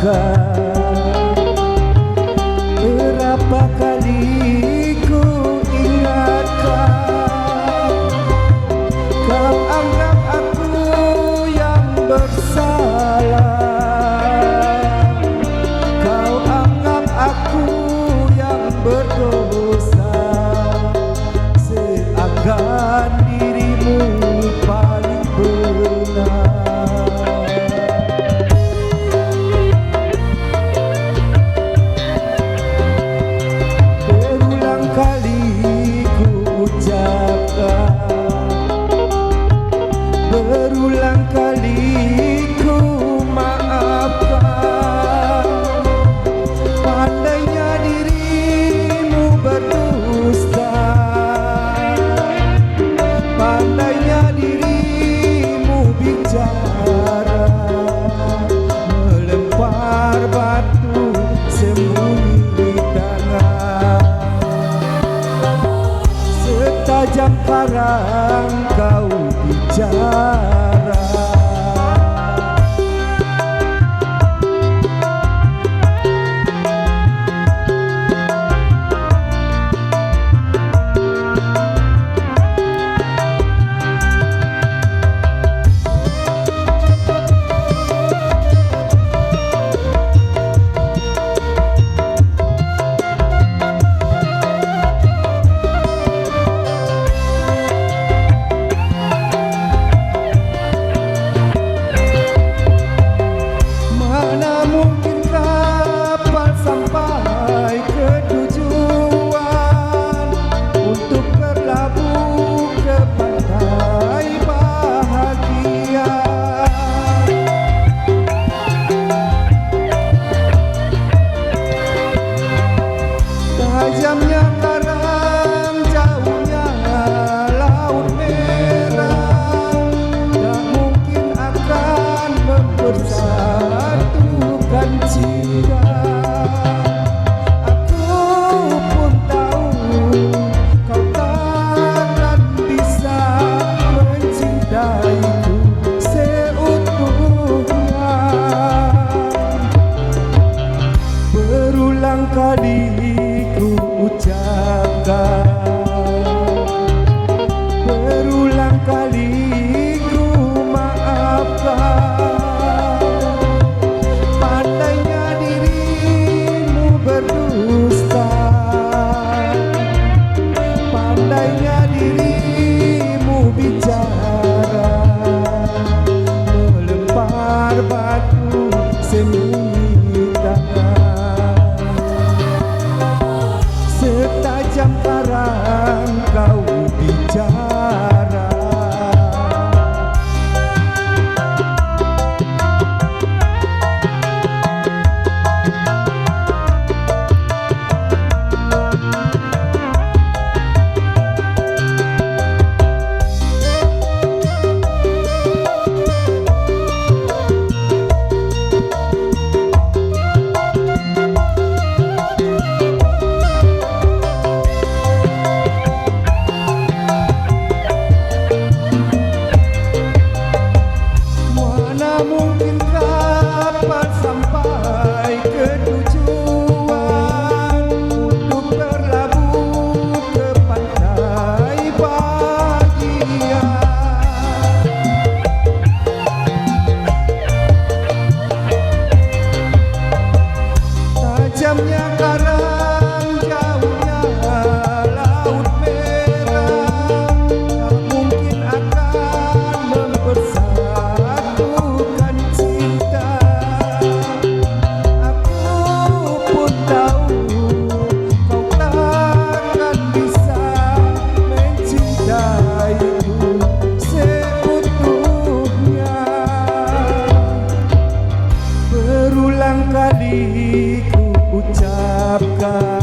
ucapkan. Berapa kali ku ingatkan, kau anggap aku yang bersalah, kau anggap aku yang berdosa, seakan dirimu paling benar. Berulang kali ku ucapkan, berulang kali ku maafkan. Pandainya dirimu berdusta, pandainya dirimu bicara, melempar batu sembunyi di tangan. Setajam parang kau bicara, mana mungkin kapal sampai ke tujuan untuk berlabuh ke pantai bahagia. Tajamnya karang, jauhnya laut merah, tak mungkin akan mempersatukan cinta. Aku pun tahu kau takkan bisa mencintaiku seutuhnya. Berulang kali ku ucapkan, berulang kali ku maafkan. Pandainya dirimu berdusta, pandainya dirimu bicara, melempar batu sembunyi tangan. Setajam parang kau bicara, mana mungkin kapal sampai ke tujuan untuk berlabuh ke pantai bahagia. Tajamnya karang, jauhnya laut merah, tak mungkin akan mempersatukan cinta. Aku pun tahu kau takkan bisa mencintaiku seutuhnya. Berulang kali ku ucapkan,